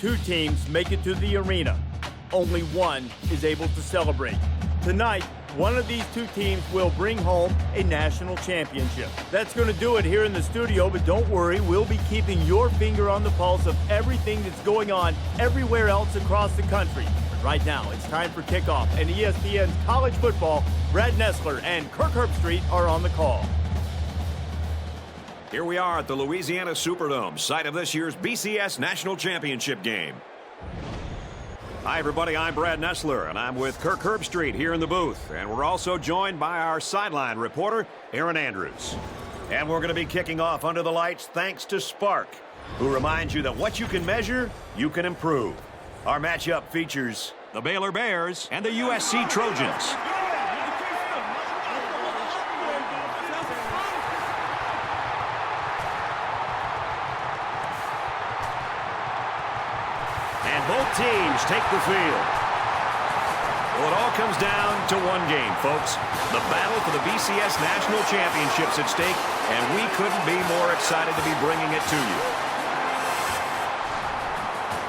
two teams make it to the arena. Only one is able to celebrate. Tonight, one of these two teams will bring home a national championship. That's going to do it here in the studio, but don't worry, we'll be keeping your finger on the pulse of everything that's going on everywhere else across the country. But right now, it's time for kickoff, and ESPN's college football, Brad Nessler and Kirk Herbstreit are on the call. Here we are at the Louisiana Superdome, site of this year's BCS National Championship game. Hi, everybody. I'm Brad Nessler, and I'm with Kirk Herbstreit here in the booth. And we're also joined by our sideline reporter, Aaron Andrews. And we're going to be kicking off under the lights thanks to Spark, who reminds you that what you can measure, you can improve. Our matchup features the Baylor Bears and the USC Trojans. Both teams take the field. Well, it all comes down to one game, folks. The battle for the BCS National Championships at stake, and we couldn't be more excited to be bringing it to you.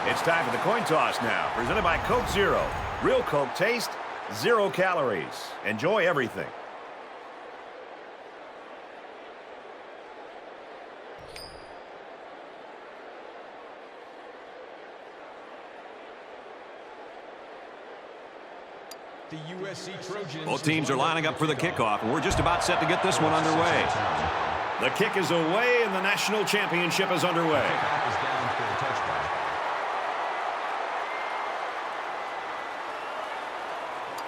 It's time for the coin toss now, presented by Coke Zero. Real Coke taste, 0 calories. Enjoy everything. The USC Trojans. Both teams are lining up for the kickoff, and we're just about set to get this one underway. The kick is away, and the national championship is underway.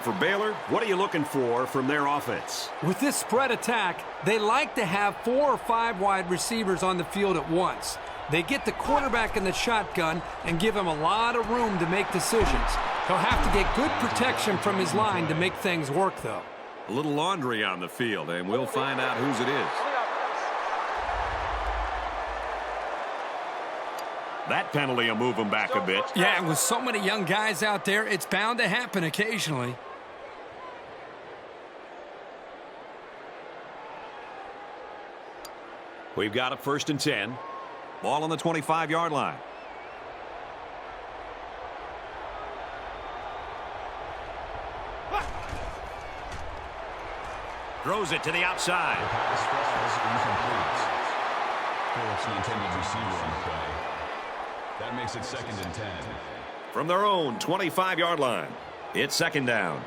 For Baylor, what are you looking for from their offense? With this spread attack, they like to have 4 or 5 wide receivers on the field at once. They get the quarterback in the shotgun and give him a lot of room to make decisions. He'll have to get good protection from his line to make things work, though. A little laundry on the field, and we'll find out whose it is. That penalty will move him back a bit. Yeah, and with so many young guys out there, it's bound to happen occasionally. We've got a 1st and 10. Ball on the 25-yard line. Throws it to the outside. The pass falls incomplete. Phillips, the intended receiver on the play. That makes it 2nd and 10. From their own 25-yard line, it's 2nd down.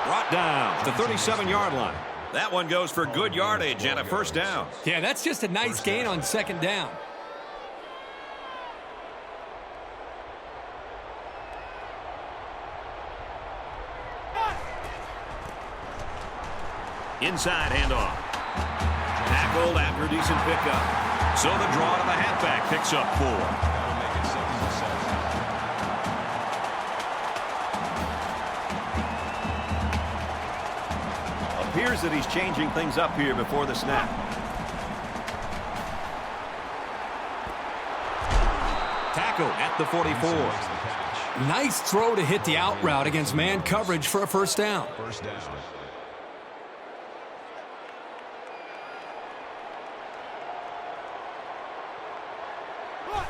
Brought down to the 37-yard line. That one goes for good yardage and a 1st down. Yeah, that's just a nice gain on 2nd down. Inside handoff. Tackled after a decent pickup. So the draw to the halfback picks up 4. That'll make it 2nd and 7. Appears that he's changing things up here before the snap. Tackle at the 44. Nice throw to hit the out route against man coverage for a 1st down. 1st down.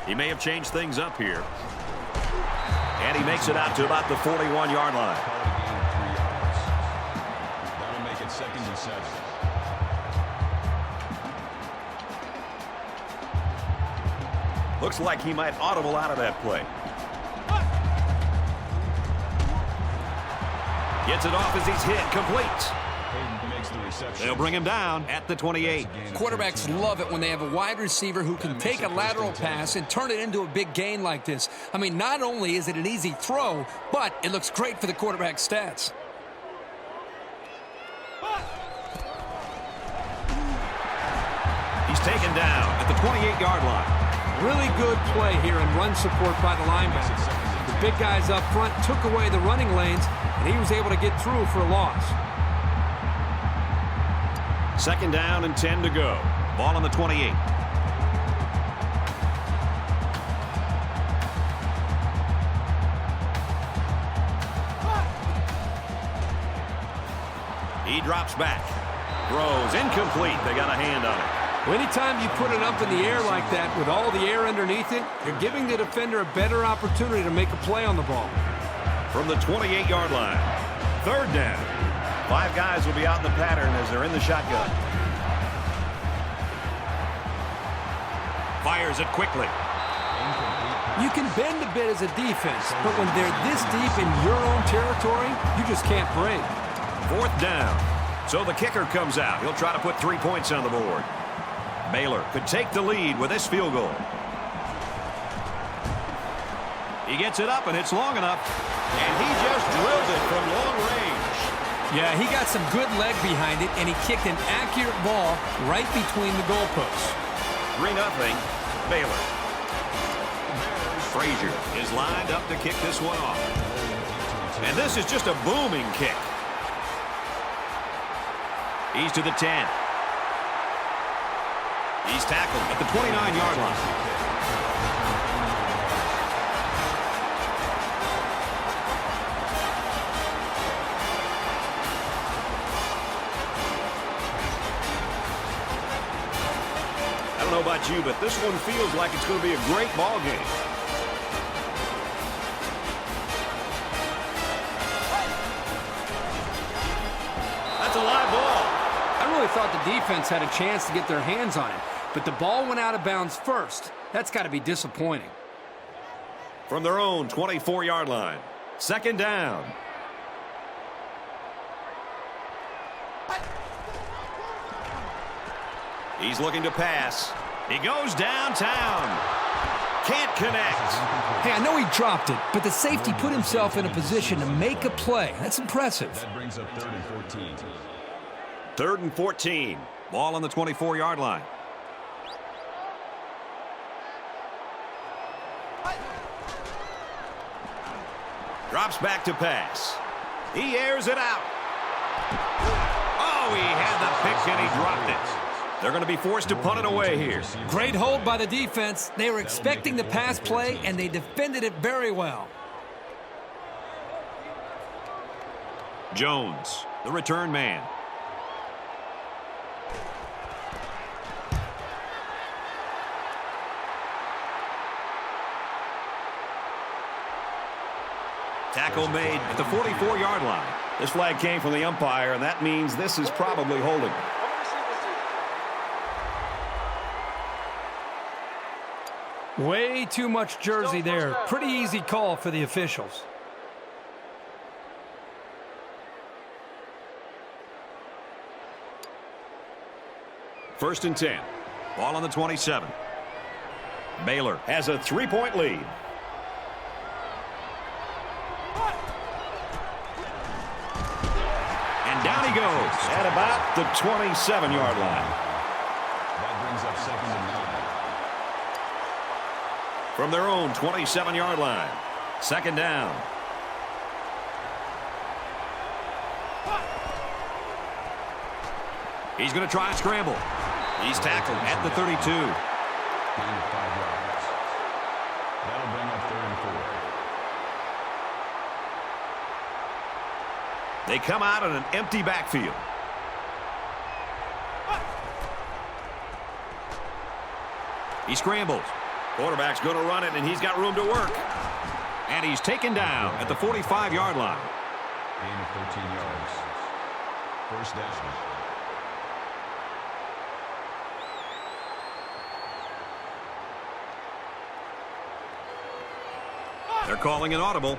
He may have changed things up here. And he makes it out to about the 41-yard line. That'll make it 2nd and 7. Looks like he might audible out of that play. Gets it off as he's hit. Complete. They'll bring him down at the 28. Quarterbacks love it when they have a wide receiver who can take a lateral pass and turn it into a big gain like this. I mean, not only is it an easy throw, but it looks great for the quarterback's stats. He's taken down at the 28-yard line. Really good play here in run support by the linebacker. The big guys up front took away the running lanes, and he was able to get through for a loss. 2nd down and 10 to go. Ball on the 28. He drops back. Throws incomplete. They got a hand on it. Well, anytime you put it up in the air like that with all the air underneath it, you're giving the defender a better opportunity to make a play on the ball. From the 28-yard line, third down. 5 guys will be out in the pattern as they're in the shotgun. Fires it quickly. You can bend a bit as a defense, but when they're this deep in your own territory, you just can't break. Fourth down. So the kicker comes out. He'll try to put 3 points on the board. Baylor could take the lead with this field goal. He gets it up, and it's long enough. And he just drilled it from long range. Yeah, he got some good leg behind it, and he kicked an accurate ball right between the goalposts. 3-0, Baylor. Frazier is lined up to kick this one off. And this is just a booming kick. He's to the 10. He's tackled at the 29-yard line. I don't know about you, but this one feels like it's going to be a great ball game. That's a live ball. I really thought the defense had a chance to get their hands on it, but the ball went out of bounds first. That's got to be disappointing. From their own 24-yard line, second down. He's looking to pass. He goes downtown. Can't connect. Hey, I know he dropped it, but the safety put himself in a position to make a play. That's impressive. That brings up 3rd and 14. 3rd and 14. Ball on the 24-yard line. Drops back to pass. He airs it out. Oh, he had the pick and he dropped it. They're going to be forced to punt it away here. Great hold by the defense. They were expecting the pass play, and they defended it very well. Jones, the return man. Tackle made at the 44-yard line. This flag came from the umpire, and that means this is probably holding. Way too much jersey there. Pretty easy call for the officials. First and 10. Ball on the 27. Baylor has a 3-point lead. And down he goes at about the 27-yard line. That brings up 2nd and 9. From their own 27-yard line. Second down. He's going to try and scramble. He's tackled at the 32. Gain of 5 yards. That'll bring up 3rd and 4. They come out in an empty backfield. He scrambles. Quarterback's going to run it, and he's got room to work. And he's taken down at the 45-yard line. Gain of 13 yards. First down. They're calling an audible.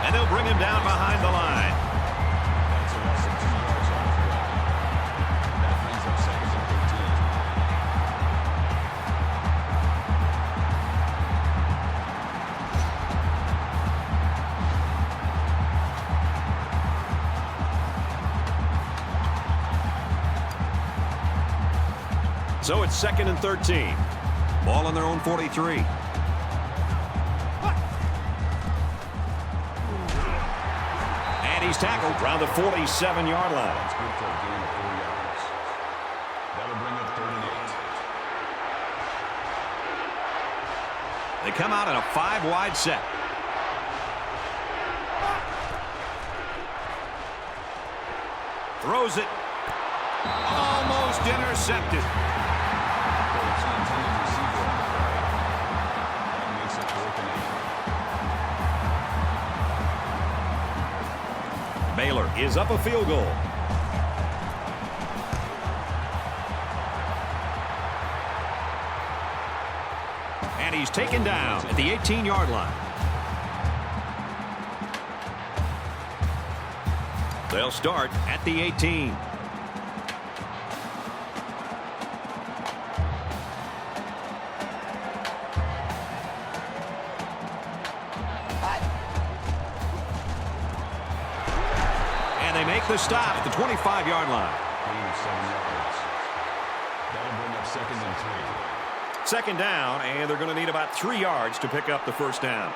And they'll bring him down behind the line. That's a loss of 2 yards on the play. That brings up 2nd and 13. So it's 2nd and 13. Ball on their own 43. He's tackled around the 47-yard line. That's good for a gain of 4 yards. That'll bring up 3rd and 8. They come out in a 5-wide set. Throws it. Almost intercepted. It's the intended receiver on the play. That makes it 4th and 8. Baylor is up a field goal. And he's taken down at the 18-yard line. They'll start at the 18. And they make the stop at the 25-yard line. Gain of 7 yards. That'll bring up 2nd and 3. Second down, and they're going to need about 3 yards to pick up the first down.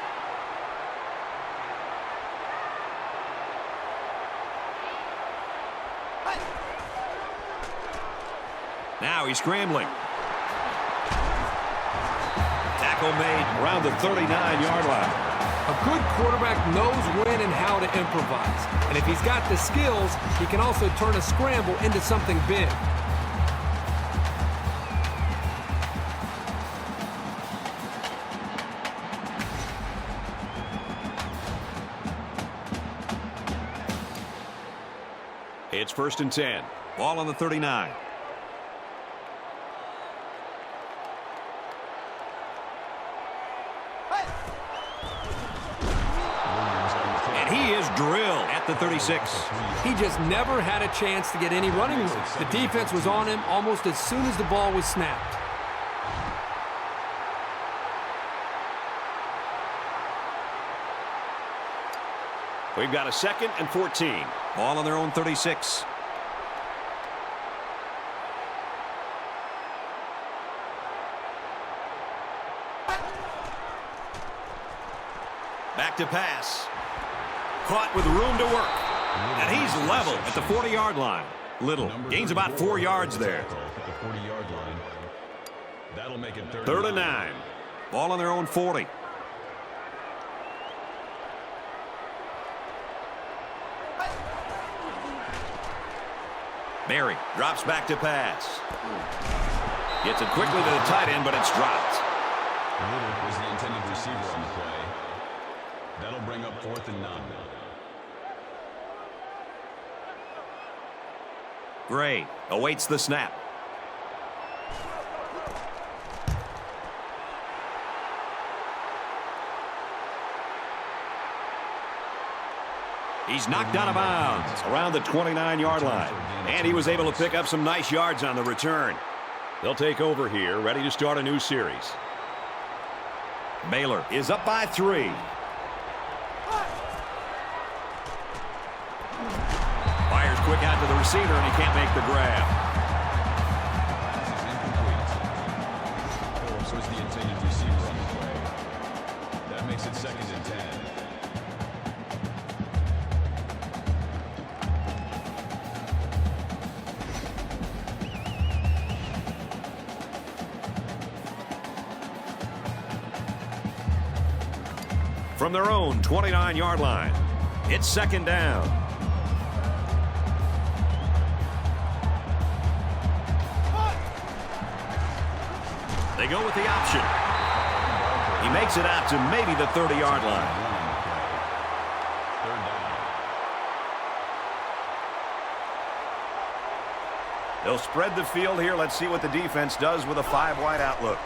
Now he's scrambling. Tackle made around the 39-yard line. A good quarterback knows when and how to improvise. And if he's got the skills, he can also turn a scramble into something big. It's 1st and 10. Ball on the 39. And he is drilled at the 36. He just never had a chance to get any running room. The defense was on him almost as soon as the ball was snapped. We've got a 2nd and 14. Ball on their own 36. Back to pass. Caught with room to work. And he's level at the 40-yard line. Little gains about 4 yards there. At the 40-yard line. That'll make it 3rd and 9. Ball on their own 40. Mary drops back to pass. Gets it quickly to the tight end, but it's dropped. Little was the intended receiver on the play. That'll bring up 4th and 9. Gray awaits the snap. He's knocked out of bounds around the 29-yard line. And he was able to pick up some nice yards on the return. They'll take over here, ready to start a new series. Baylor is up by 3. Fires quick out to the receiver, and he can't make the grab. Pass is incomplete. Phillips was the intended receiver on the play. That makes it 2nd and 10. From their own 29-yard line, it's 2nd down. They go with the option. He makes it out to maybe the 30-yard line. 3rd down. They'll spread the field here. Let's see what the defense does with a 5-wide outlook.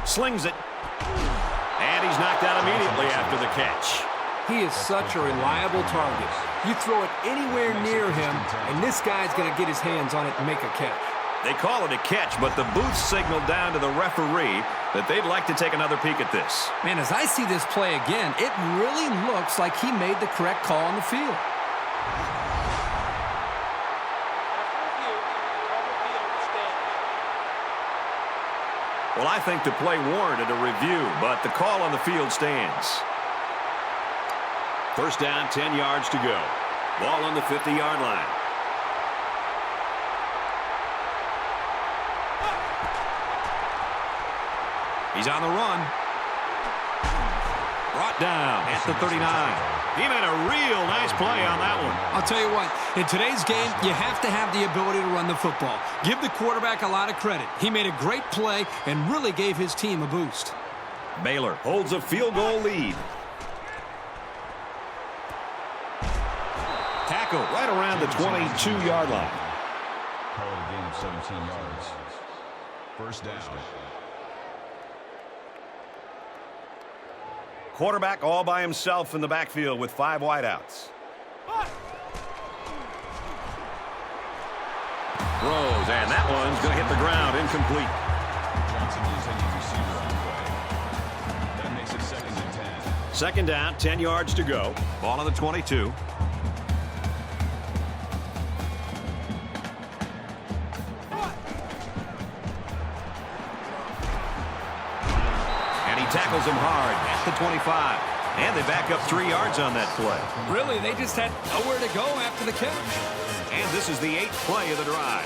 Slings it. And he's knocked out immediately after the catch. He is such a reliable target. You throw it anywhere near him, and this guy's going to get his hands on it and make a catch. They call it a catch, but the booth signaled down to the referee that they'd like to take another peek at this. Man, as I see this play again, it really looks like he made the correct call on the field. Well, I think the play warranted a review, but the call on the field stands. 1st down, 10 yards to go. Ball on the 50-yard line. He's on the run. Brought down at the 39. He made a real nice play on that one. I'll tell you what, in today's game, you have to have the ability to run the football. Give the quarterback a lot of credit. He made a great play and really gave his team a boost. Baylor holds a field goal lead. Tackle right around the 22-yard line. Call it a gain of 17 yards. First down. Quarterback all by himself in the backfield with 5 wideouts. Throws, and that one's going to hit the ground, incomplete. Johnson the intended receiver on the play. That makes it 2nd and 10. Second down, 10 yards to go. Ball on the 22. And he tackles him hard at the 25. And they back up 3 yards on that play. Really, they just had nowhere to go after the catch. And this is the 8th play of the drive.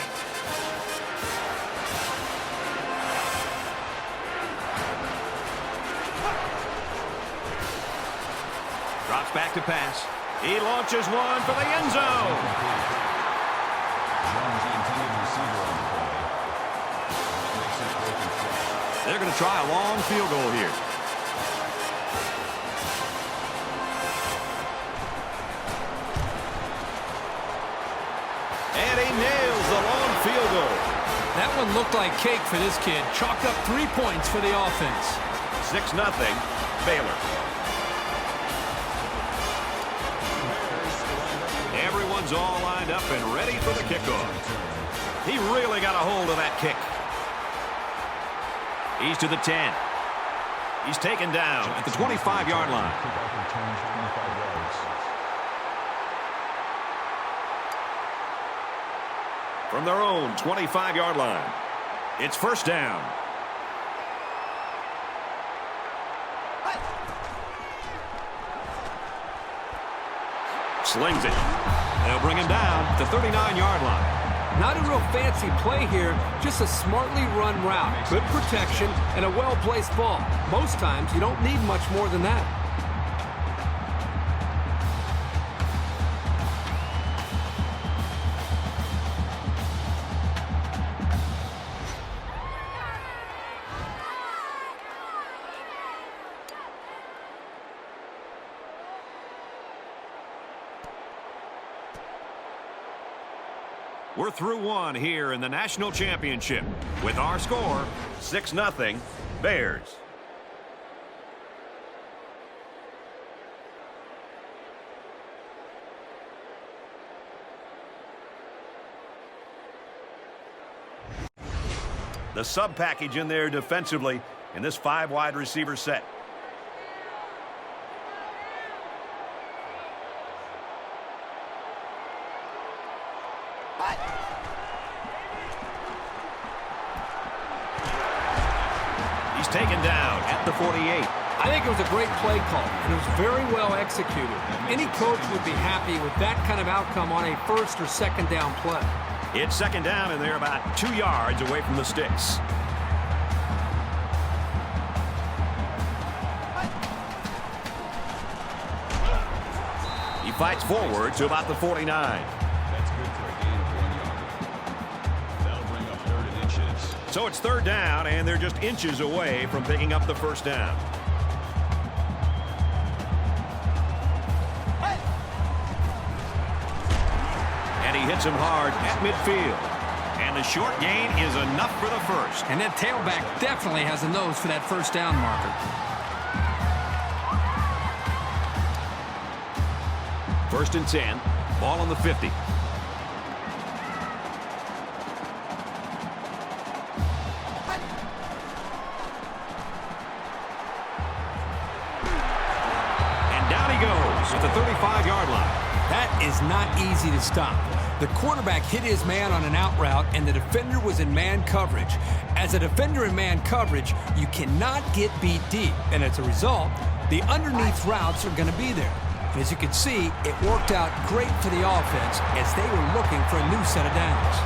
Drops back to pass. He launches one for the end zone. Jones the intended receiver on the play. That makes it 4th and 4. They're going to try a long field goal here. And he nails the long field goal. That one looked like cake for this kid. Chalked up 3 points for the offense. 6-0 Baylor. Everyone's all lined up and ready for the kickoff. He really got a hold of that kick. He's to the 10. He's taken down at the 25-yard line. Kickoff returns 25 yards. From their own 25-yard line. It's first down. Slings it. They'll bring him down at the 39-yard line. Not a real fancy play here, just a smartly run route. Good protection and a well-placed ball. Most times, you don't need much more than that. We're through one here in the national championship with our score 6-0 Bears. The sub package in there defensively in this 5 wide receiver set. He's taken down at the 48. I think it was a great play call, and it was very well executed. Any coach would be happy with that kind of outcome on a first or second down play. It's second down, and they're about 2 yards away from the sticks. He fights forward to about the 49. That's good for a gain of 1 yard. That'll bring up 3rd and inches. So it's third down, and they're just inches away from picking up the first down. And he hits him hard at midfield. And the short gain is enough for the first. And that tailback definitely has a nose for that first down marker. First and 10. Ball on the 50. At the 35-yard line. That is not easy to stop. The quarterback hit his man on an out route, and the defender was in man coverage. As a defender in man coverage, you cannot get beat deep, and as a result, the underneath routes are going to be there. And as you can see, it worked out great for the offense as they were looking for a new set of downs.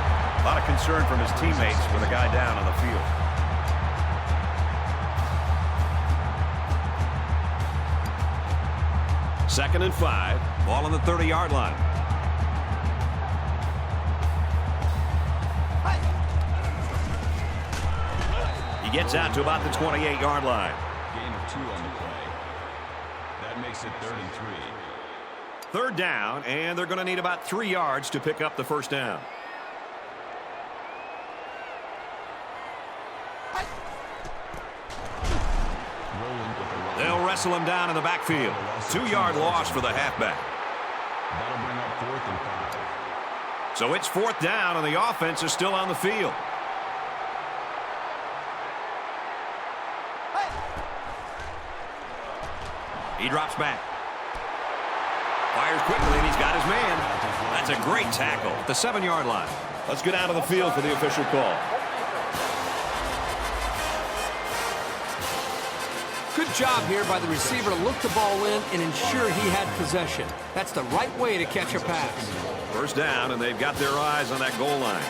A lot of concern from his teammates with a guy down on the field. 2nd and 5. Ball on the 30-yard line. He gets out to about the 28-yard line. Gain of 2 on the play. That makes it 3rd and 3. 3rd down, and they're going to need about 3 yards to pick up the first down. They'll wrestle him down in the backfield. 2-yard loss for the halfback. That'll bring up 4th and 5. So it's 4th down, and the offense is still on the field. He drops back. Fires quickly, and he's got his man. That's a great tackle at the 7-yard line. Let's get out of the field for the official call. Good job here by the receiver to look the ball in and ensure he had possession. That's the right way to catch a pass. First down, and they've got their eyes on that goal line.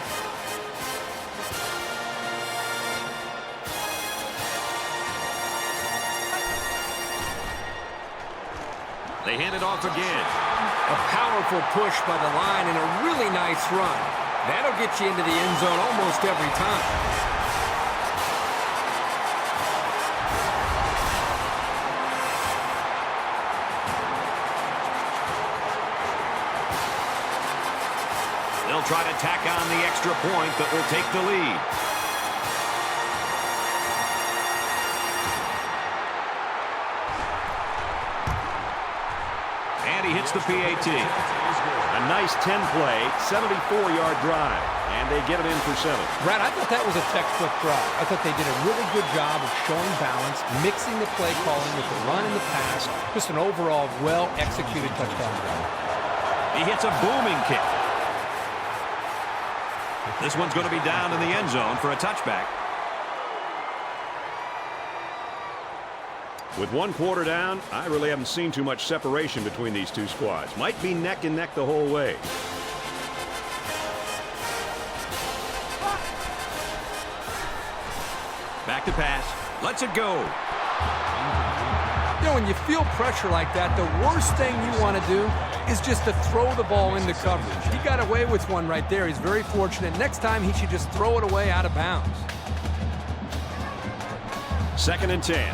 They hand it off again. A powerful push by the line and a really nice run. That'll get you into the end zone almost every time. They'll try to tack on the extra point that will take the lead. And he hits the PAT. A nice 10-play, 74-yard drive, and they get it in for 7. Brad, I thought that was a textbook drive. I thought they did a really good job of showing balance, mixing the play calling with the run and the pass. Just an overall well-executed touchdown drive. He hits a booming kick. This one's going to be down in the end zone for a touchback. With 1 quarter down, I really haven't seen too much separation between these two squads. Might be neck and neck the whole way. Back to pass. Lets it go. You know, when you feel pressure like that, the worst thing you want to do is just to throw the ball into coverage. He got away with one right there. He's very fortunate. Next time, he should just throw it away out of bounds. 2nd and 10.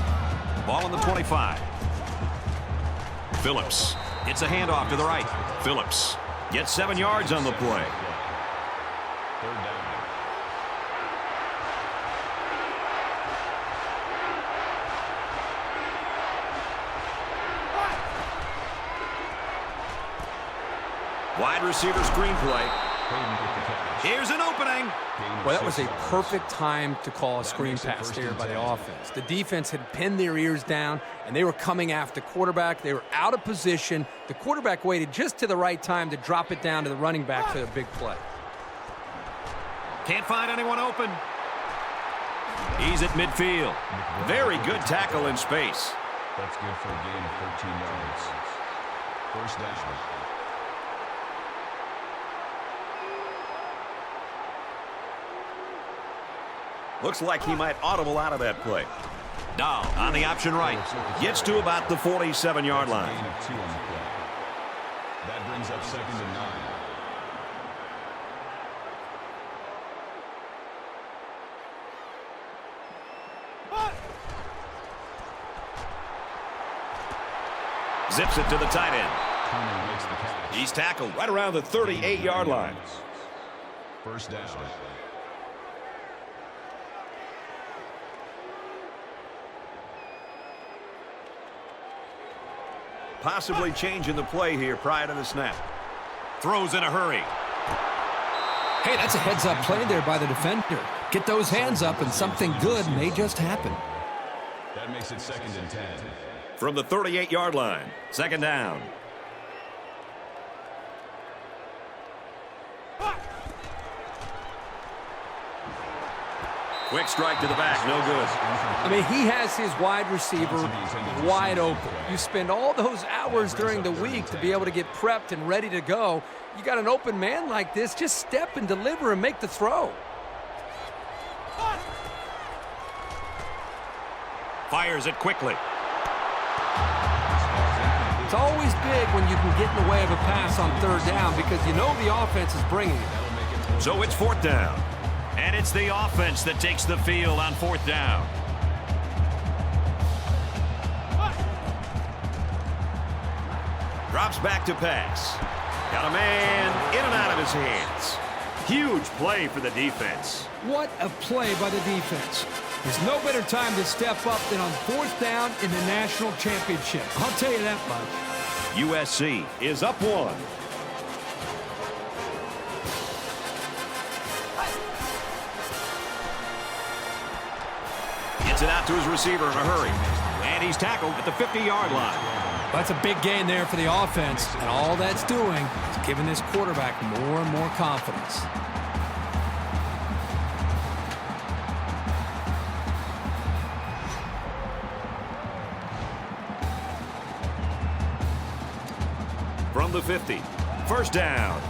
Ball on the 25. Phillips. It's a handoff to the right. Phillips gets 7 yards on the play. 3rd down. Wide receiver screen play. Here's an opening. Well, that was a perfect time to call a screen pass there by the offense. The defense had pinned their ears down, and they were coming after quarterback. They were out of position. The quarterback waited just to the right time to drop it down to the running back for the big play. Can't find anyone open. He's at midfield. Very good tackle in space. That's good for a gain of 13 yards. 1st down. Looks like he might audible out of that play. Dahl on the option right. Gets to about the 47-yard line. Gain of 2 on the play. That brings up 2nd and 9. Zips it to the tight end. Turner makes the catch. He's tackled right around the 38-yard line. 1st down. Possibly changing the play here prior to the snap. Throws in a hurry. Hey, that's a heads-up play there by the defender. Get those hands up, and something good may just happen. That makes it 2nd and 10. From the 38-yard line. 2nd down. Quick strike to the back, no good. I mean, he has his wide receiver wide open. You spend all those hours during the week to be able to get prepped and ready to go. You got an open man like this, just step and deliver and make the throw. Fires it quickly. It's always big when you can get in the way of a pass on third down because you know the offense is bringing it. So it's fourth down. And it's the offense that takes the field on fourth down. Drops back to pass. Got a man in and out of his hands. Huge play for the defense. What a play by the defense. There's no better time to step up than on fourth down in the national championship. I'll tell you that much. USC is up 1. Gets it out to his receiver in a hurry. And he's tackled at the 50-yard line. That's a big gain there for the offense, and all that's doing is giving this quarterback more and more confidence. From the 50, first down.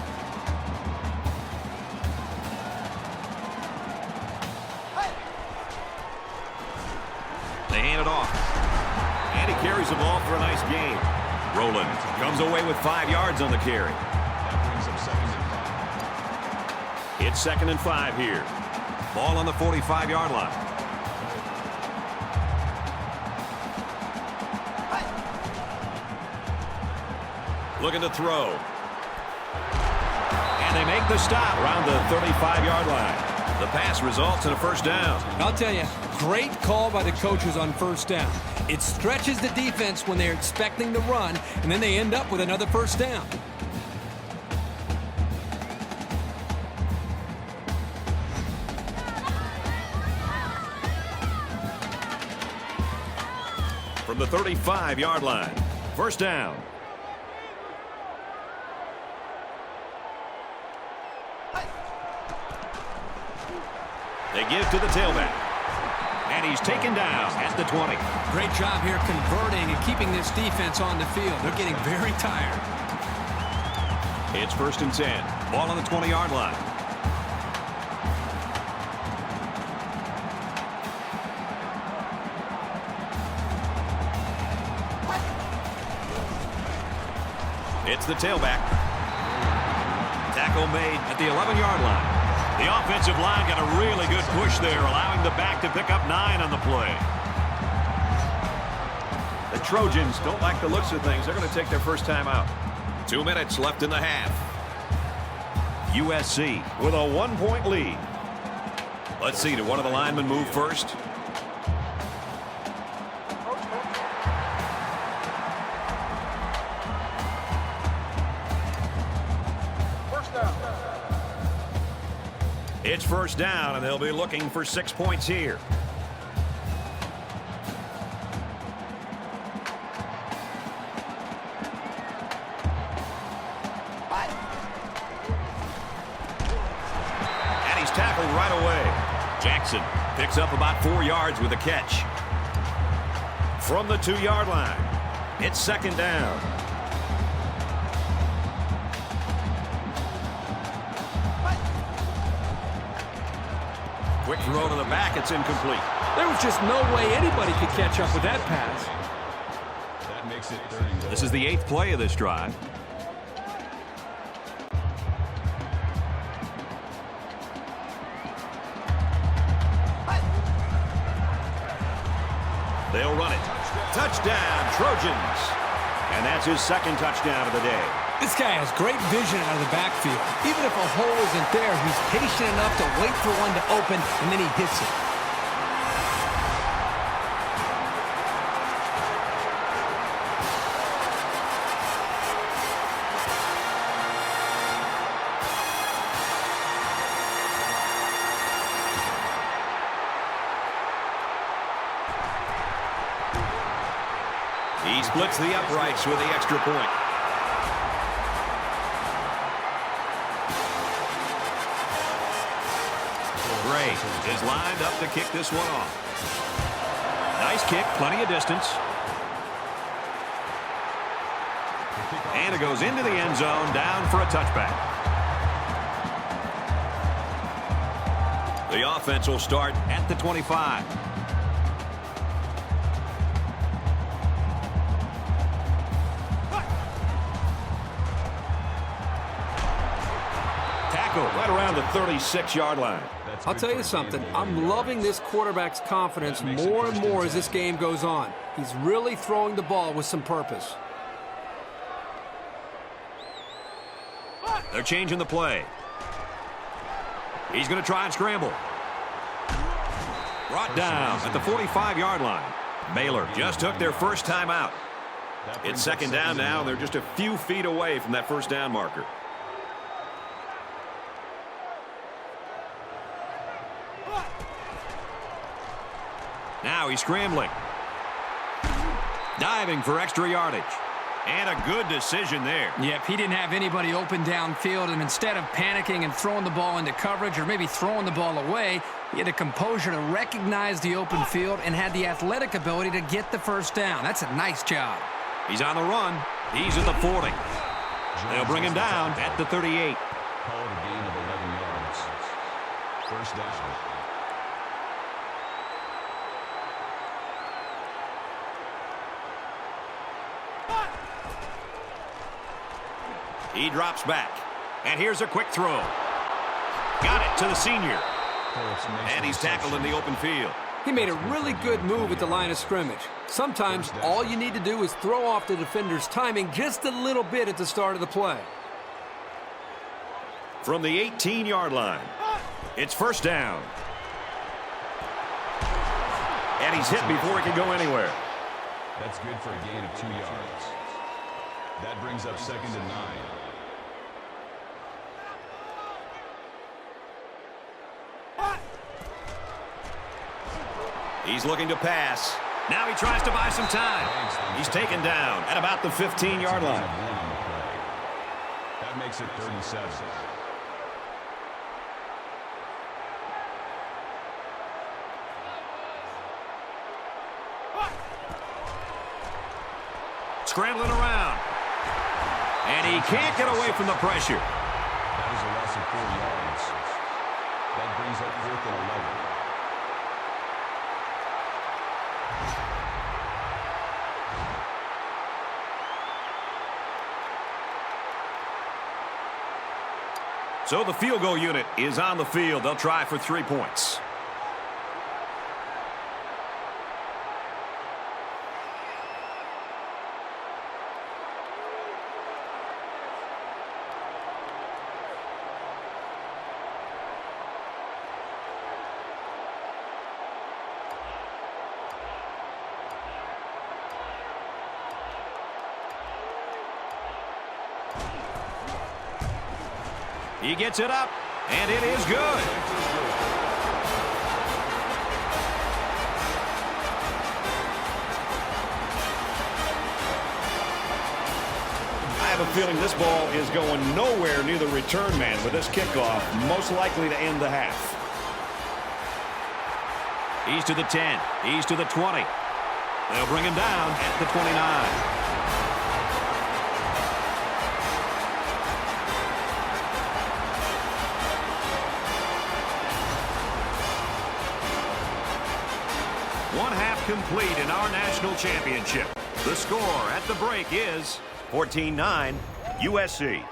They hand it off. And he carries the ball for a nice gain. Rowland comes away with 5 yards on the carry. That brings up second and 5. It's 2nd and 5 here. Ball on the 45-yard line. Looking to throw. And they make the stop around the 35-yard line. The pass results in a first down. I'll tell you, great call by the coaches on first down. It stretches the defense when they're expecting the run, and then they end up with another first down. From the 35-yard line, first down. They give to the tailback. And he's taken down at the 20. Great job here converting and keeping this defense on the field. They're getting very tired. It's 1st and 10. Ball on the 20-yard line. It's the tailback. Tackle made at the 11-yard line. The offensive line got a really good push there, allowing the back to pick up 9 on the play. The Trojans don't like the looks of things. They're going to take their first time out. 2 minutes left in the half. USC with a 1-point lead. Let's see, did one of the linemen move first? It's first down, and they'll be looking for 6 points here. And he's tackled right away. Jackson picks up about 4 yards with a catch. From the 2-yard line, it's 2nd down. Quick throw to the back. It's incomplete. There was just no way anybody could catch up with that pass. That makes it 30. This is the 8th play of this drive. They'll run it. Touchdown, Trojans. And that's his 2nd touchdown of the day. This guy has great vision out of the backfield. Even if a hole isn't there, he's patient enough to wait for one to open, and then he hits it. He splits the uprights with the extra point. Gray is lined up to kick this one off. Nice kick, plenty of distance. And it goes into the end zone, down for a touchback. The offense will start at the 25. tackle right around the 36-yard line. I'll tell you something. I'm loving this quarterback's confidence more and more as this game goes on. He's really throwing the ball with some purpose. They're changing the play. He's going to try and scramble. Brought down at the 45-yard line. Baylor just took their first time out. It's second down now. They're just a few feet away from that first down marker. Now he's scrambling. Diving for extra yardage. And a good decision there. Yep, he didn't have anybody open downfield, and instead of panicking and throwing the ball into coverage or maybe throwing the ball away, he had the composure to recognize the open field and had the athletic ability to get the first down. That's a nice job. He's on the run. He's at the 40. They'll bring him down at the 38. Called a gain of 11 yards. First down. He drops back. And here's a quick throw. Got it to the senior. And he's tackled in the open field. He made a really good move at the line of scrimmage. Sometimes all you need to do is throw off the defender's timing just a little bit at the start of the play. From the 18-yard line, it's first down. And he's hit before he can go anywhere. That's good for a gain of 2 yards. That brings up second and 9. He's looking to pass. Now he tries to buy some time. He's taken down at about the 15-yard line. That makes it 37. Scrambling around. And he can't get away from the pressure. That is a loss of 4 yards. That brings up 4th and 11. So the field goal unit is on the field. They'll try for 3 points. He gets it up, and it is good. I have a feeling this ball is going nowhere near the return man with this kickoff, most likely to end the half. He's to the 10. He's to the 20. They'll bring him down at the 29. One half complete in our national championship. The score at the break is 14-9 USC.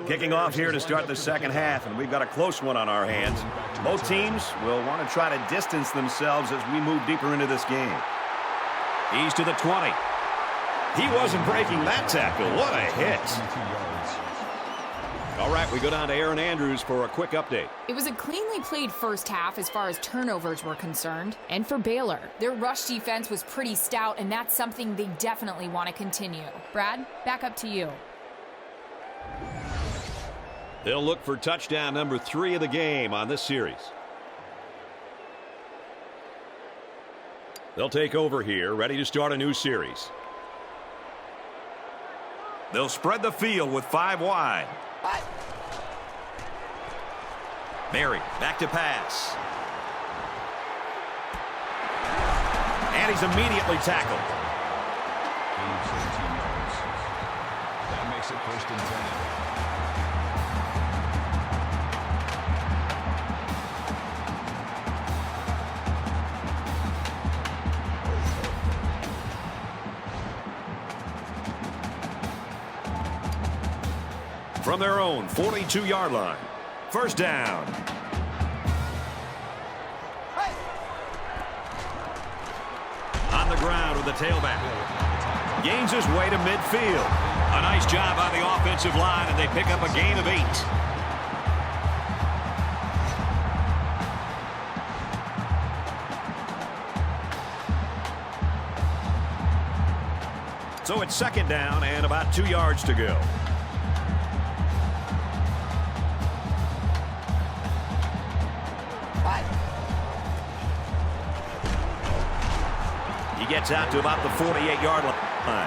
Kicking off here to start the second half, and we've got a close one on our hands. Both teams will want to try to distance themselves as we move deeper into this game. He's to the 20. He wasn't breaking that tackle. What a hit. All right, we go down to Aaron Andrews for a quick update. It was a cleanly played first half as far as turnovers were concerned. And for Baylor, their rush defense was pretty stout, and that's something they definitely want to continue. Brad, back up to you. They'll look for touchdown number 3 of the game on this series. They'll take over here, ready to start a new series. They'll spread the field with 5 wide. Mary, back to pass. And he's immediately tackled. makes it 1st and 10. From their own 42-yard line. 1st down. On the ground with the tailback. Gains his way to midfield. A nice job on the offensive line, and they pick up a gain of 8. So it's 2nd down and about 2 yards to go. He gets out to about the 48-yard line. Gain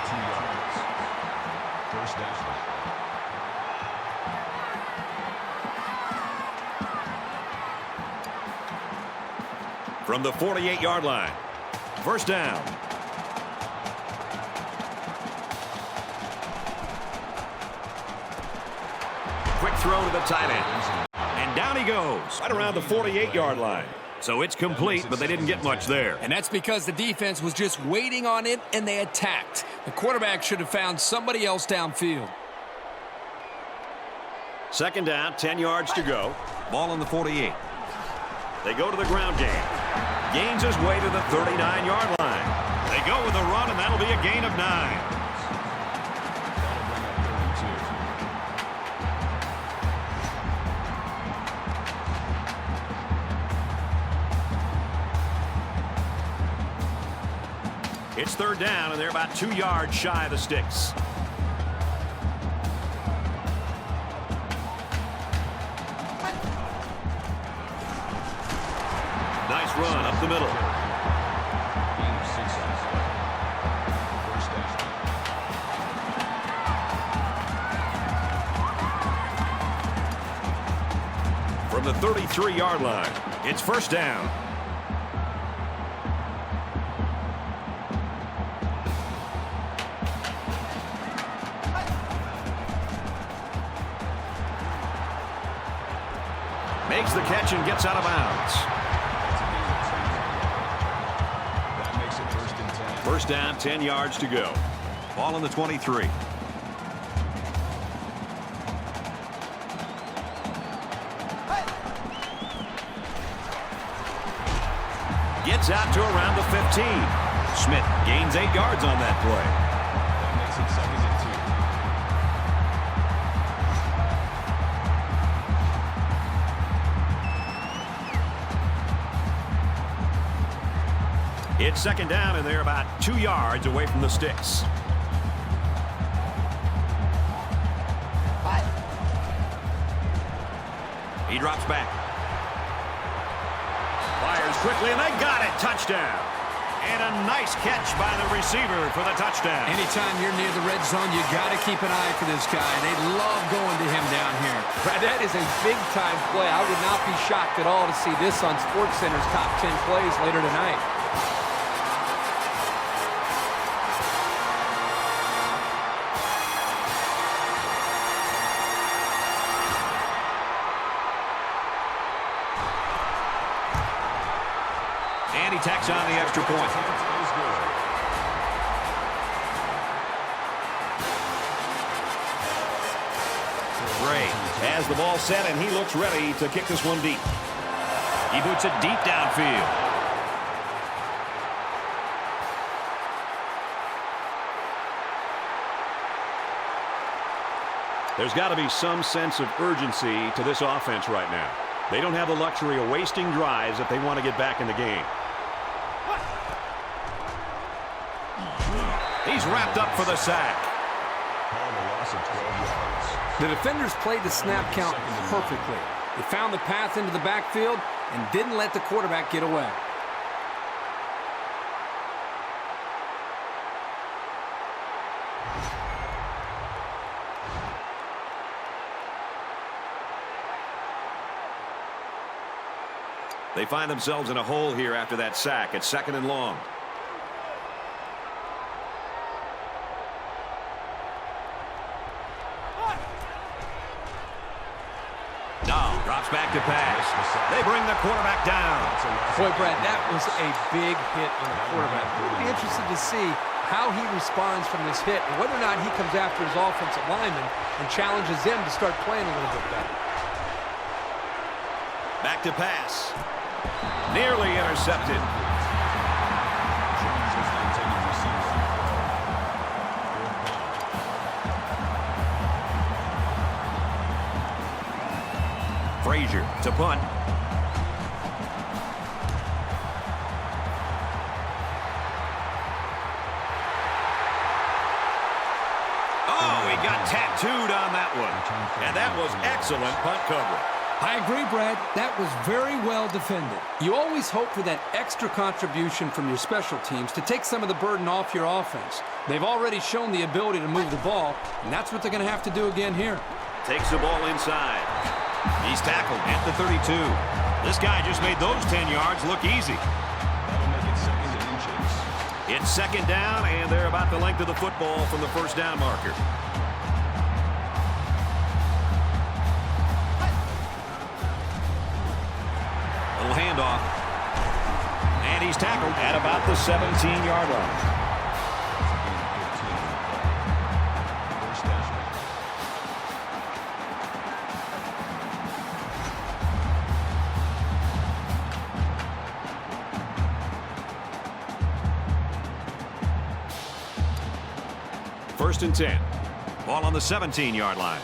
2 yards. 1st down. From the 48-yard line. 1st down. Quick throw to the tight end. And down he goes, right around the 48-yard line. So it's complete, but they didn't get much there. And that's because the defense was just waiting on it, and they attacked. The quarterback should have found somebody else downfield. 2nd down, 10 yards to go. Ball on the 48. They go to the ground game. Gains his way to the 39-yard line. They go with a run, and that'll be a gain of 9. It's 3rd down, and they're about 2 yards shy of the sticks. Nice run up the middle. Gain of 6 on the play. 1st down. From the 33-yard line, it's 1st down. Makes the catch and gets out of bounds. That makes it 1st and 10. 1st down, 10 yards to go. Ball on the 23. Gets out to around the 15. Smith gains 8 yards on that play. That makes it 2nd and 2. It's 2nd down, and they're about 2 yards away from the sticks. He drops back. Fires quickly, and they got it. Touchdown. And a nice catch by the receiver for the touchdown. Anytime you're near the red zone, you got to keep an eye for this guy. They love going to him down here. Brad, that is a big-time play. I would not be shocked at all to see this on SportsCenter's top 10 plays later tonight. And he tacks on the extra point. Gray has the ball set, and he looks ready to kick this one deep. He boots it deep downfield. There's got to be some sense of urgency to this offense right now. They don't have the luxury of wasting drives if they want to get back in the game. He's wrapped up for the sack. The defenders played the snap count perfectly. They found the path into the backfield and didn't let the quarterback get away. They find themselves in a hole here after that sack. It's 2nd and long. back to pass. They bring the quarterback down. Boy, Brad, that was a big hit on the quarterback. We'll be interested to see how he responds from this hit and whether or not he comes after his offensive lineman and challenges them to start playing a little bit better. Back to pass. Nearly intercepted. Frazier to punt. Oh, he got tattooed on that one. And that was excellent punt coverage. I agree, Brad. That was very well defended. You always hope for that extra contribution from your special teams to take some of the burden off your offense. They've already shown the ability to move the ball, and that's what they're going to have to do again here. Takes the ball inside. He's tackled at the 32. This guy just made those 10 yards look easy. That'll make it 2nd and inches. It's 2nd down, and they're about the length of the football from the first down marker. Little handoff. And he's tackled at about the 17-yard line. First and 10. Ball on the 17-yard line.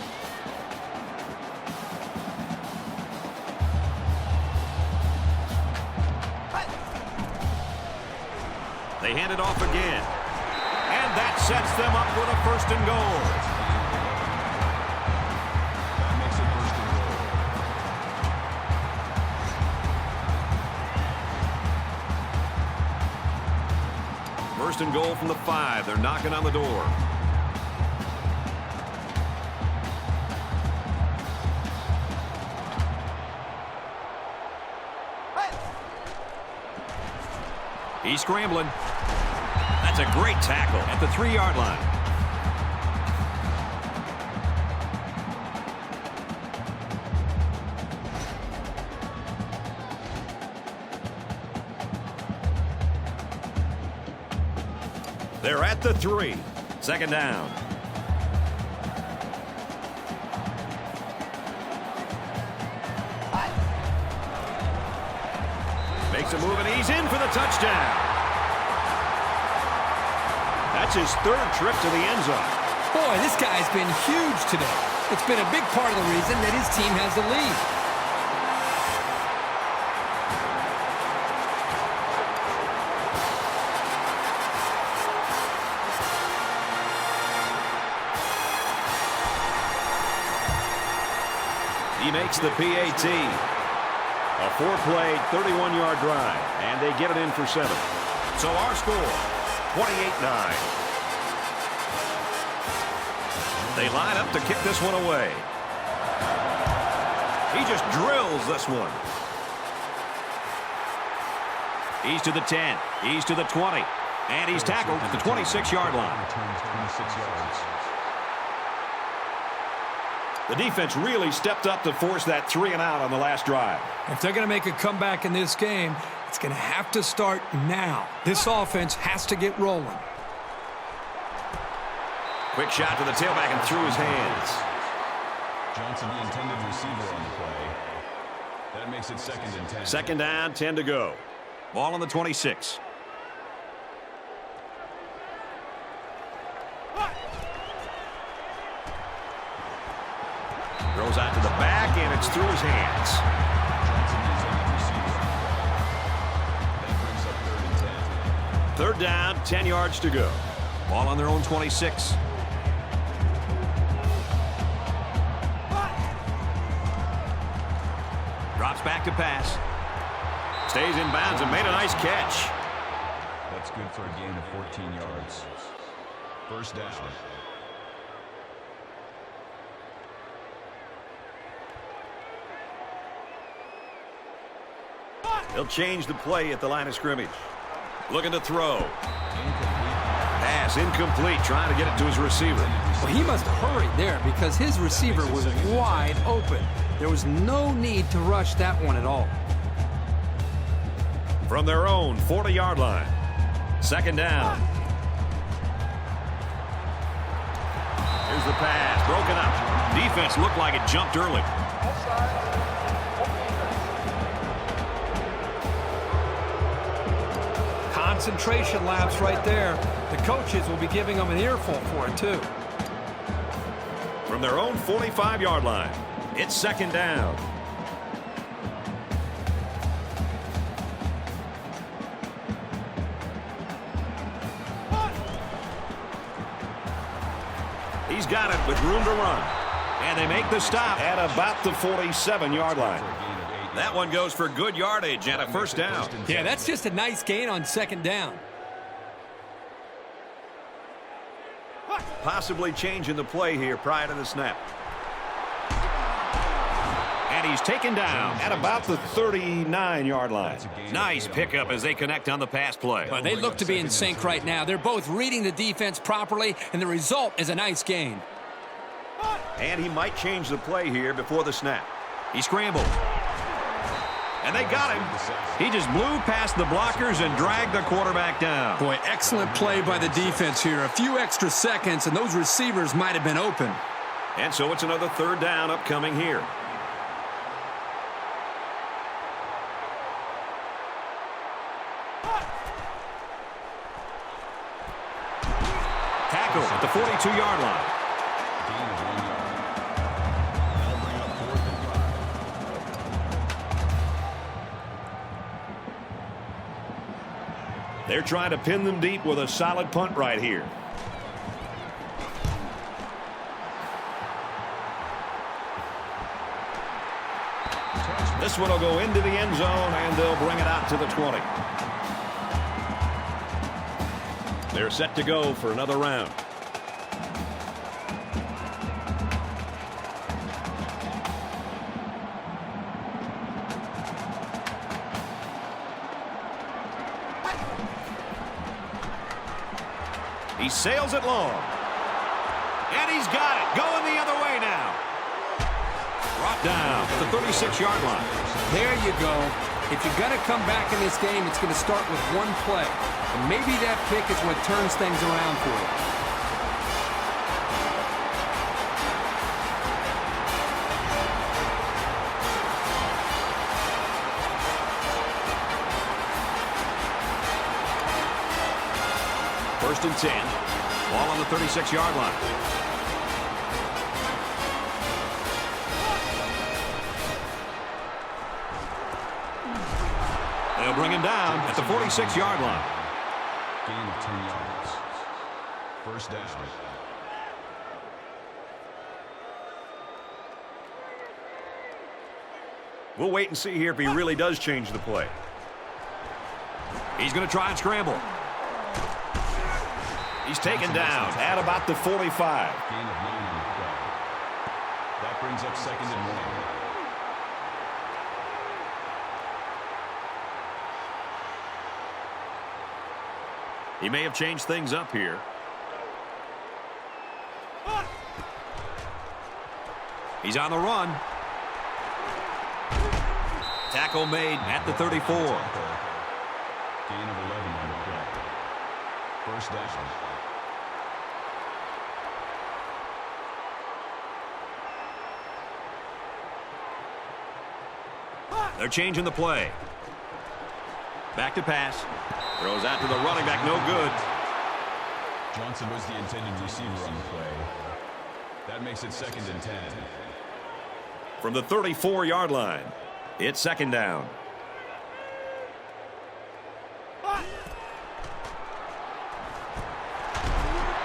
They hand it off again. And that sets them up with a 1st and goal. That makes it 1st and goal. 1st and goal from the 5. They're knocking on the door. He's scrambling. That's a great tackle at the 3-yard line. They're at the 3. 2nd down. Makes a move, and he's in for the touchdown. That's his 3rd trip to the end zone. Boy, this guy's been huge today. It's been a big part of the reason that his team has the lead. He makes the PAT. A 4-play, 31-yard drive, and they get it in for 7. So our score, 28-9. They line up to kick this one away. He just drills this one. He's to the 10. He's to the 20. And he's tackled at the 26-yard line. Returns 26 yards. The defense really stepped up to force that 3-and-out on the last drive. If they're going to make a comeback in this game, it's going to have to start now. This offense has to get rolling. Quick shot to the tailback and through his hands. Johnson, the intended receiver on the play. That makes it 2nd and 10. 2nd down, 10 to go. Ball on the 26. Throws out to the back, and it's through his hands. Johnson, the intended receiver. That brings up 3rd and 10. 3rd down, 10 yards to go. Ball on their own 26. Drops back to pass. Stays in bounds and made a nice catch. That's good for a gain of 14 yards. 1st down. They'll change the play at the line of scrimmage. Looking to throw. Pass incomplete, trying to get it to his receiver. Well, he must have hurried there because his receiver was wide open. There was no need to rush that one at all. From their own 40-yard line. Second down. Here's the pass. Broken up. Defense looked like it jumped early. Concentration lapse right there. The coaches will be giving them an earful for it, too. From their own 45-yard line. It's second down. He's got it with room to run. And they make the stop at about the 47-yard line. That one goes for good yardage and a first down. Yeah, that's just a nice gain on second down. Possibly changing the play here prior to the snap. And he's taken down at about the 39-yard line. Nice pickup as they connect on the pass play. But they look to be in sync right now. They're both reading the defense properly, and the result is a nice gain. And he might change the play here before the snap. He scrambled. And they got him. He just blew past the blockers and dragged the quarterback down. Boy, excellent play by the defense here. A few extra seconds, and those receivers might have been open. And so it's another third down upcoming here. Tackle at the 42-yard line. They're trying to pin them deep with a solid punt right here. This one will go into the end zone, and they'll bring it out to the 20. They're set to go for another round. He sails it long. And he's got it. Going the other way now. Brought down at the 36-yard line. There you go. If you're going to come back in this game, it's going to start with one play. And maybe that pick is what turns things around for you. First and 10. Ball on the 36-yard line. They'll bring him down at the 46-yard line. Gain of 10 yards. First down. We'll wait and see here if he really does change the play. He's going to try and scramble. He's taken down at about the 45. Gain of 9 on the play. That brings up second and 1. He may have changed things up here. He's on the run. Tackle made at the 34. Gain of 11 on the play. First down. They're changing the play. Back to pass. Throws out to the running back, no good. Johnson was the intended receiver on the play. That makes it second and 10. From the 34-yard line, it's second down.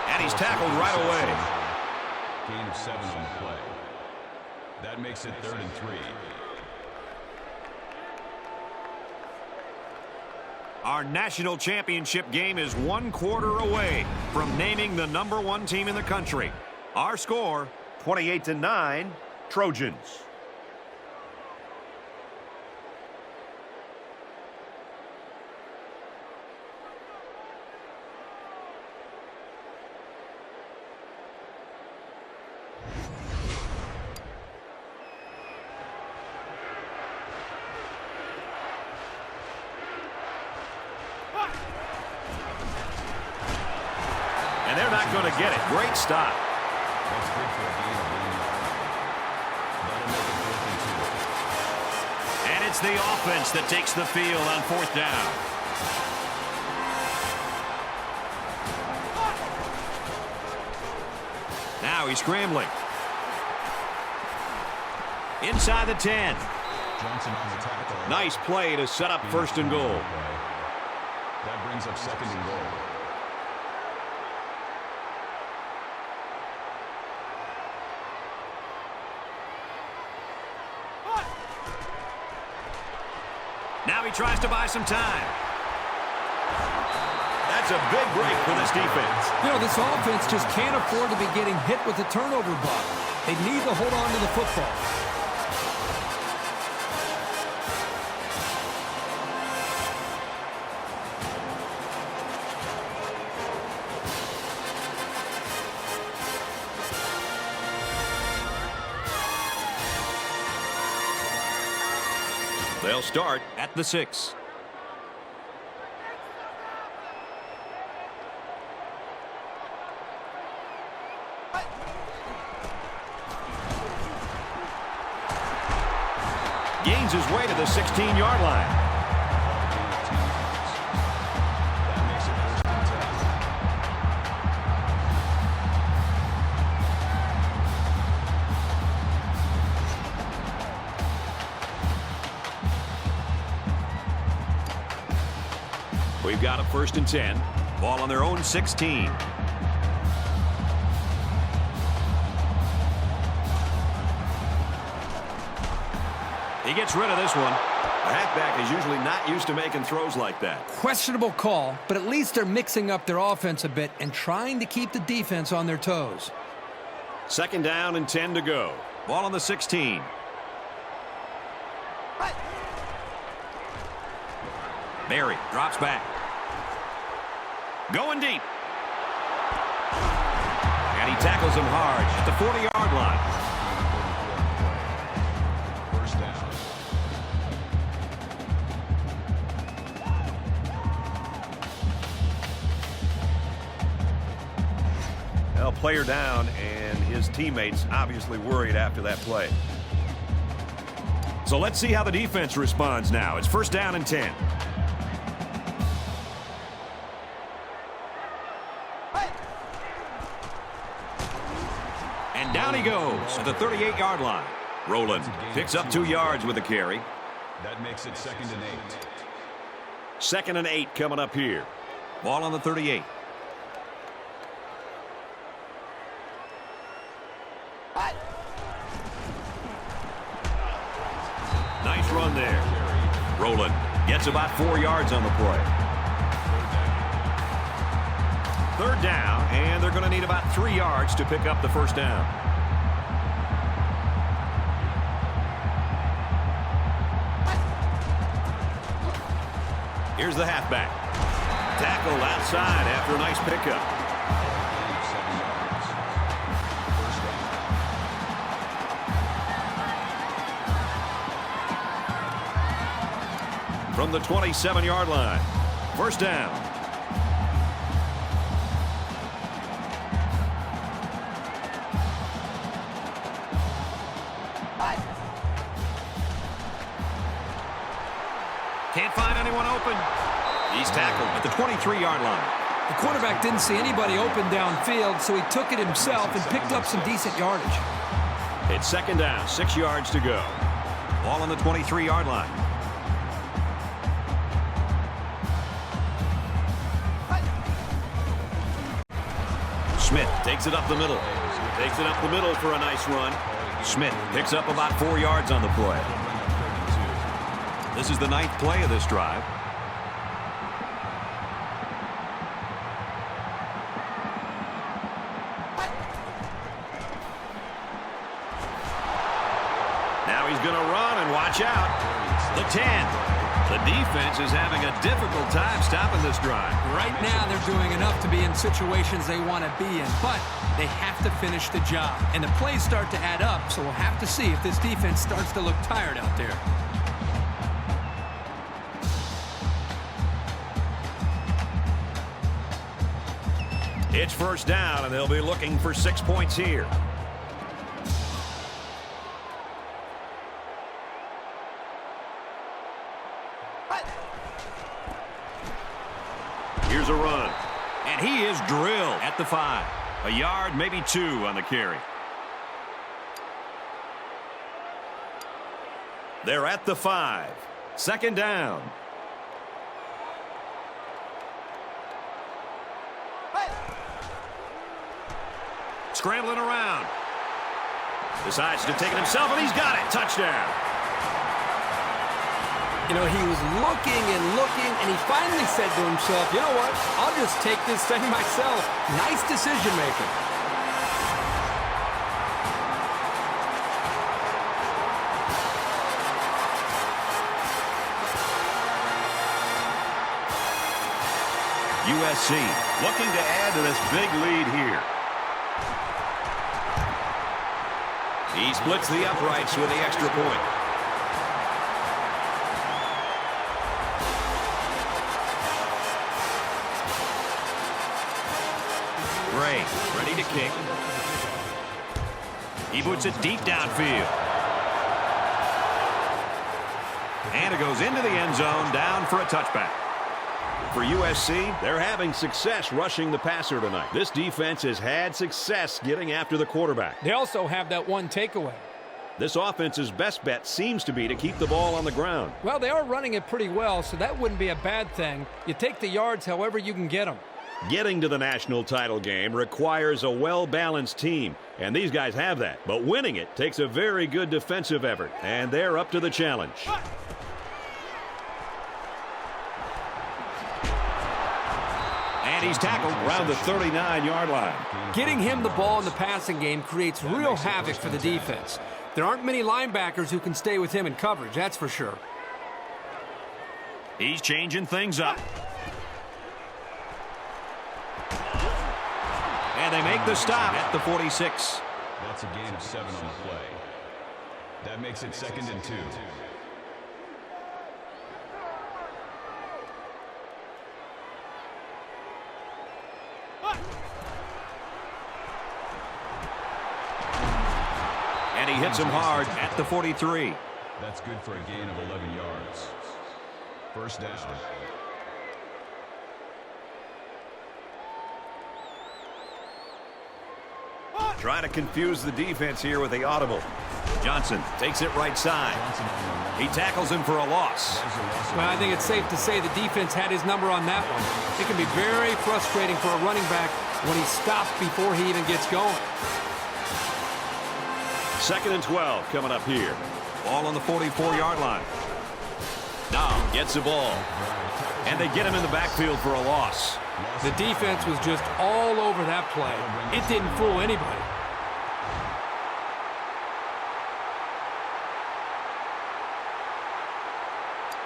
And he's tackled right away. Gain of 7 on the play. That makes it third and 3. Our national championship game is 1 quarter away from naming the #1 team in the country. Our score, 28-9, Trojans. And they're not going to get it. Great stop. That's good for a gain of 1 yard. That'll make it 4th and 2. And it's the offense that takes the field on 4th down. Now he's scrambling. Inside the 10. Johnson on the tackle. Nice play to set up 1st and goal. That brings up 2nd and goal. Now he tries to buy some time. That's a big break for this defense. You know, this offense just can't afford to be getting hit with the turnover bug. They need to hold on to the football. They'll start at the 6. Gains his way to the 16-yard line. That makes it 1st and 10. We've got a 1st and 10. Ball on their own 16. He gets rid of this one. The halfback is usually not used to making throws like that. Questionable call, but at least they're mixing up their offense a bit and trying to keep the defense on their toes. 2nd down and 10 to go. Ball on the 16. Barry drops back. Going deep. And he tackles him hard at the 40-yard line. 1st down. Well, player down, and his teammates obviously worried after that play. So let's see how the defense responds now. It's 1st down and 10. And down he goes at the 38-yard line. Rowland picks up 2 yards with a carry. That makes it 2nd and 8. 2nd and 8 coming up here. Ball on the 38. Nice run there. Rowland gets about 4 yards on the play. 3rd down, and they're going to need about 3 yards to pick up the 1st down. Here's the halfback. Tackled outside after a nice pickup. 7 yards. 1st down. From the 27-yard line. 1st down. Can't find anyone open. He's tackled at the 23-yard line. The quarterback didn't see anybody open downfield, so he took it himself and picked up some decent yardage. It's 2nd down, 6 yards to go. Ball on the 23-yard line. Smith takes it up the middle. Takes it up the middle for a nice run. Smith picks up about 4 yards on the play. This is the 9th play of this drive. Now he's going to run and watch out. The 10. The defense is having a difficult time stopping this drive. Right now they're doing enough to be in situations they want to be in, but they have to finish the job. And the plays start to add up, so we'll have to see if this defense starts to look tired out there. It's first down, and they'll be looking for 6 points here. Here's a run. And he is drilled at the 5. A yard, maybe 2 on the carry. They're at the 5. Second down. Scrambling around. Decides to take it himself, and he's got it. Touchdown. You know, he was looking, and he finally said to himself, you know what, I'll just take this thing myself. Nice decision making. USC looking to add to this big lead here. He splits the uprights with the extra point. Gray ready to kick. He boots it deep downfield. And it goes into the end zone, down for a touchback. For USC, they're having success rushing the passer tonight. This defense has had success getting after the quarterback. They also have that one takeaway. This offense's best bet seems to be to keep the ball on the ground. Well, they are running it pretty well, so that wouldn't be a bad thing. You take the yards however you can get them. Getting to the national title game requires a well-balanced team, and these guys have that. But winning it takes a very good defensive effort, and they're up to the challenge. And he's tackled around the 39-yard line. Getting him the ball in the passing game creates real havoc for the defense. There aren't many linebackers who can stay with him in coverage, that's for sure. He's changing things up. And they make the stop at the 46. That's a gain of 7 on the play. That makes it 2nd and 2. And he hits him hard at the 43. That's good for a gain of 11 yards. First down. Trying to confuse the defense here with the audible. Johnson takes it right side. He tackles him for a loss. Well, I think it's safe to say the defense had his number on that one. It can be very frustrating for a running back when he's stopped before he even gets going. 2nd and 12 coming up here. Ball on the 44-yard line. Now gets the ball. And they get him in the backfield for a loss. The defense was just all over that play. It didn't fool anybody.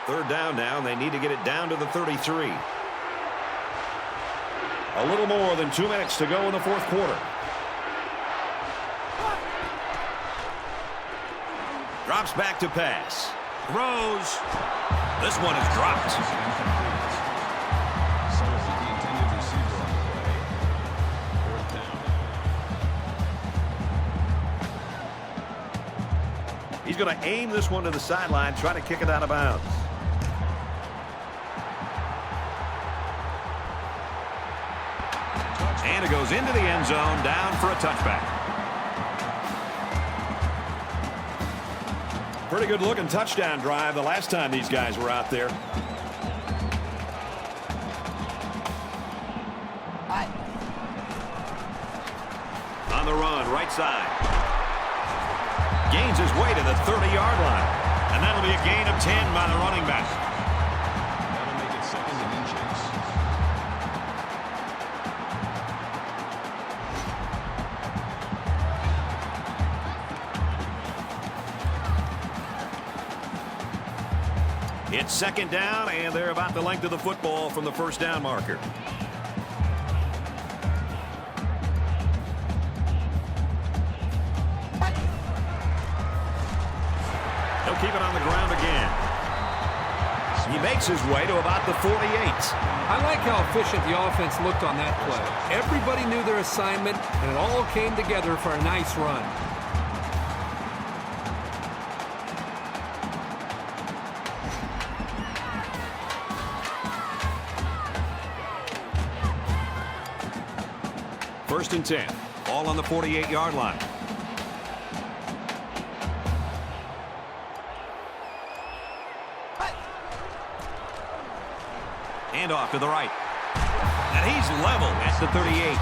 Third down now, and they need to get it down to the 33. A little more than 2 minutes to go in the fourth quarter. Drops back to pass. Throws. This one is dropped. So is the intended receiver on the play. 4th down. He's going to aim this one to the sideline, try to kick it out of bounds. And it goes into the end zone, down for a touchback. Pretty good looking touchdown drive the last time these guys were out there. On the run, right side. Gains his way to the 30-yard line. And that'll be a gain of 10 by the running back. That'll make it 2nd and inches. It's 2nd down, and they're about the length of the football from the first down marker. He'll keep it on the ground again. He made makes his way to about the 48. I like how efficient the offense looked on that play. Everybody knew their assignment, and it all came together for a nice run. First and 10. Ball on the 48-yard line. And off to the right. And he's level at the 38.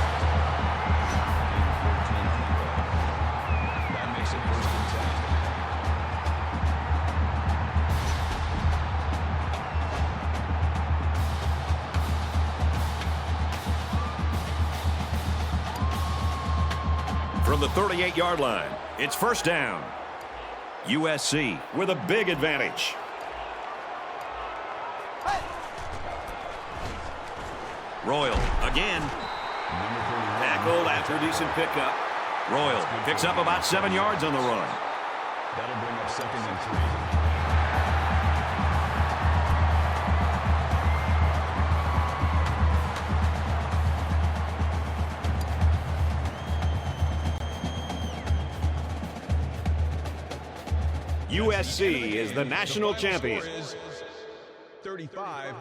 That makes it first and 10. From the 38-yard line, it's first down. USC with a big advantage. Royal again. Tackled after a decent pickup. Royal picks up about 7 yards on the run. That'll bring up second and 3. USC is the national champion. 35-9.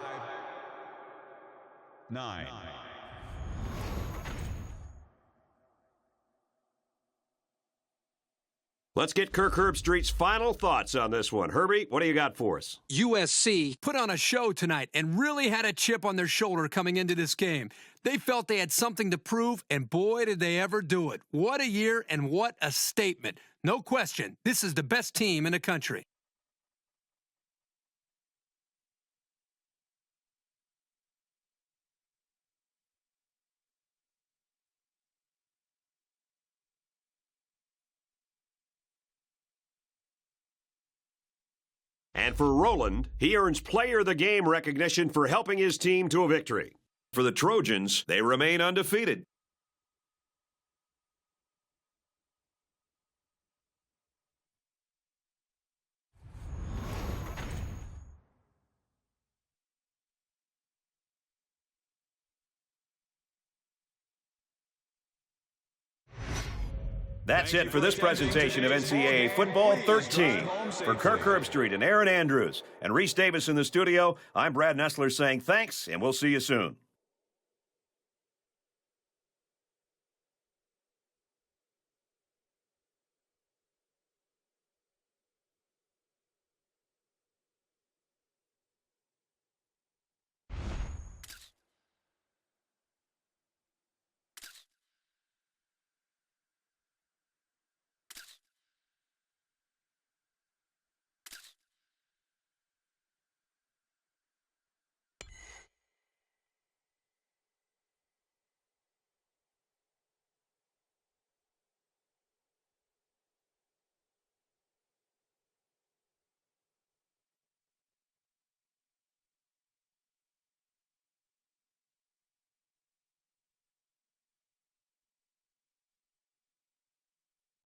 Let's get Kirk Herbstreit's final thoughts on this one. Herbie, what do you got for us? USC put on a show tonight and really had a chip on their shoulder coming into this game. They felt they had something to prove, and boy, did they ever do it. What a year and what a statement. No question, this is the best team in the country. And for Roland, he earns Player of the Game recognition for helping his team to a victory. For the Trojans, they remain undefeated. That's it for this presentation of NCAA Football 13. For Kirk Herbstreit and Aaron Andrews and Reese Davis in the studio, I'm Brad Nessler saying thanks, and we'll see you soon.